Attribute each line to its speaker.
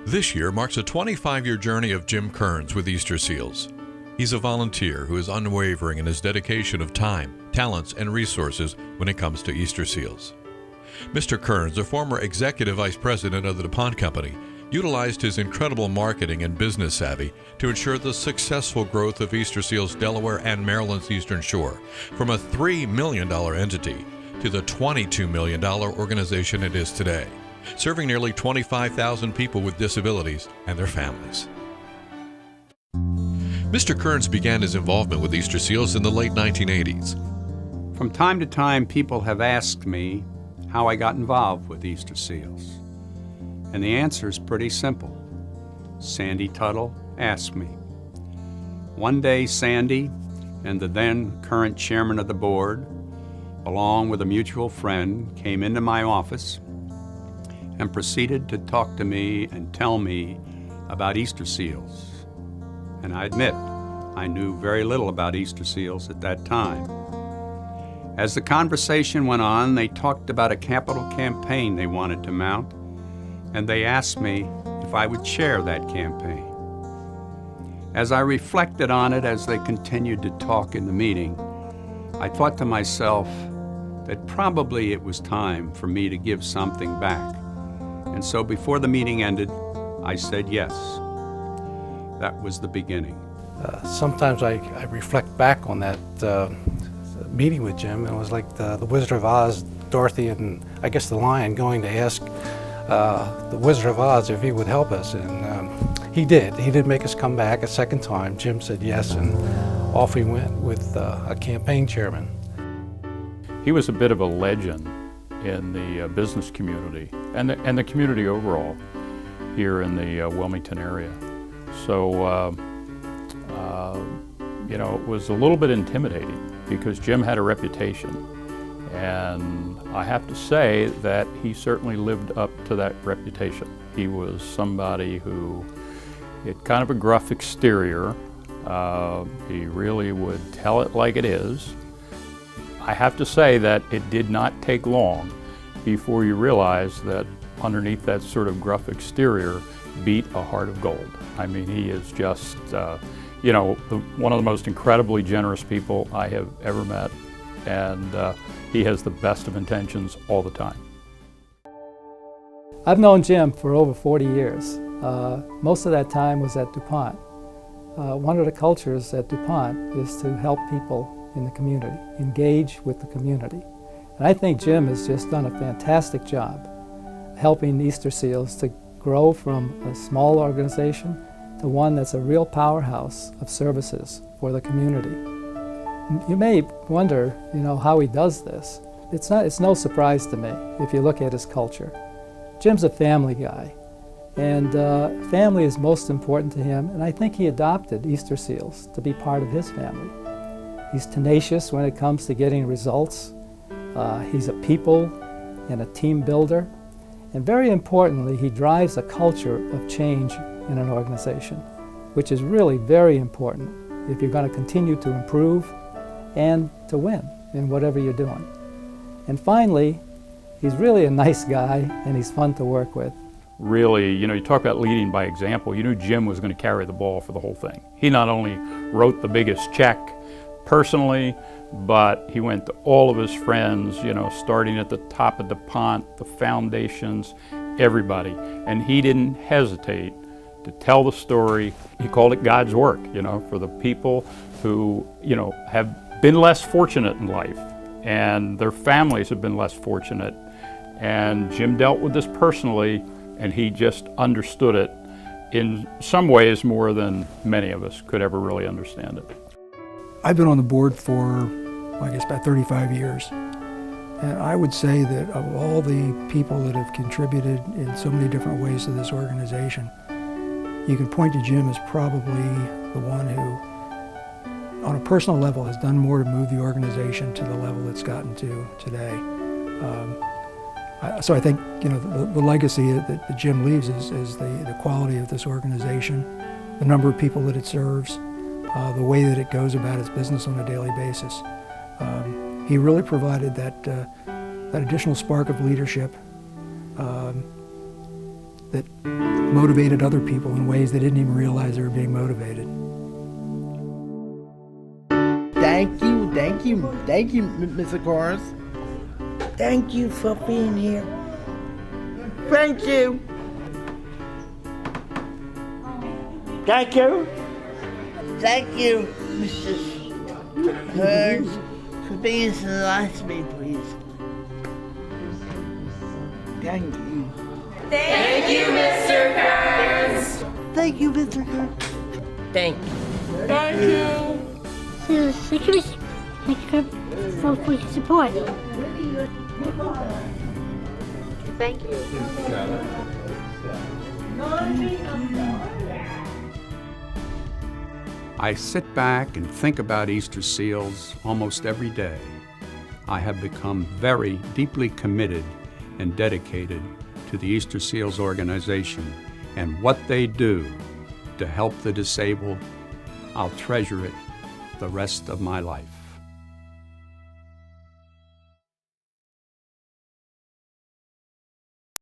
Speaker 1: This year marks a 25-year journey of Jim Kearns with Easter Seals. He's a volunteer who is unwavering in his dedication of time, talents, and resources when it comes to Easter Seals. Mr. Kearns, a former executive vice president of the DuPont Company, utilized his incredible marketing and business savvy to ensure the successful growth of Easter Seals Delaware and Maryland's Eastern Shore from a $3 million entity to the $22 million organization it is today, serving nearly 25,000 people with disabilities and their families. Mr. Kearns began his involvement with Easter Seals in the late 1980s.
Speaker 2: From time to time, people have asked me how I got involved with Easter Seals. And the answer is pretty simple. Sandy Tuttle asked me. One day, Sandy and the then current chairman of the board, along with a mutual friend, came into my office and proceeded to talk to me and tell me about Easter Seals. And I admit, I knew very little about Easter Seals at that time. As the conversation went on, they talked about a capital campaign they wanted to mount, and they asked me if I would chair that campaign. As I reflected on it as they continued to talk in the meeting, I thought to myself that probably it was time for me to give something back. And so before the meeting ended, I said yes. That was the beginning.
Speaker 3: Sometimes I reflect back on that meeting with Jim, and it was like the Wizard of Oz, Dorothy and I guess the lion going to ask the Wizard of Oz if he would help us, and he did. He did make us come back a second time. Jim said yes, and off we went with a campaign chairman.
Speaker 4: He was a bit of a legend in the business community and the community overall here in the Wilmington area. So, it was a little bit intimidating because Jim had a reputation, and I have to say that he certainly lived up to that reputation. He was somebody who had kind of a gruff exterior. He really would tell it like it is. I have to say that it did not take long before you realize that underneath that sort of gruff exterior beat a heart of gold. I mean, he is just, one of the most incredibly generous people I have ever met, and he has the best of intentions all the time.
Speaker 5: I've known Jim for over 40 years. Most of that time was at DuPont. One of the cultures at DuPont is to help people in the community, engage with the community. And I think Jim has just done a fantastic job helping Easter Seals to grow from a small organization to one that's a real powerhouse of services for the community. You may wonder, how he does this. It's no surprise to me if you look at his culture. Jim's a family guy, and family is most important to him, and I think he adopted Easter Seals to be part of his family. He's tenacious when it comes to getting results. He's a people and a team builder. And very importantly, he drives a culture of change in an organization, which is really very important if you're going to continue to improve and to win in whatever you're doing. And finally, he's really a nice guy and he's fun to work with.
Speaker 4: Really, you talk about leading by example. You knew Jim was going to carry the ball for the whole thing. He not only wrote the biggest check personally, but he went to all of his friends, starting at the top of DuPont, the foundations, everybody. And he didn't hesitate to tell the story. He called it God's work, for the people who, have been less fortunate in life, and their families have been less fortunate. And Jim dealt with this personally, and he just understood it in some ways more than many of us could ever really understand it.
Speaker 6: I've been on the board for, about 35 years. And I would say that of all the people that have contributed in so many different ways to this organization, you can point to Jim as probably the one who, on a personal level, has done more to move the organization to the level it's gotten to today. So I think, the legacy that Jim leaves is the quality of this organization, the number of people that it serves, the way that it goes about its business on a daily basis. He really provided that additional spark of leadership that motivated other people in ways they didn't even realize they were being motivated.
Speaker 7: Thank you, Mr. Corns. Thank you for being here. Thank you. Thank you. Thank you, Mr. Kearns, for being so nice to me, please. Thank you.
Speaker 8: Thank you, Mr. Kearns.
Speaker 7: Thank you, Mr. Kearns.
Speaker 8: Thank you. Thank you.
Speaker 9: Thank you for your support. Thank you.
Speaker 2: I sit back and think about Easter seals almost every day. I have become very deeply committed and dedicated to the Easter Seals organization and what they do to help the disabled. I'll treasure it the rest of my life.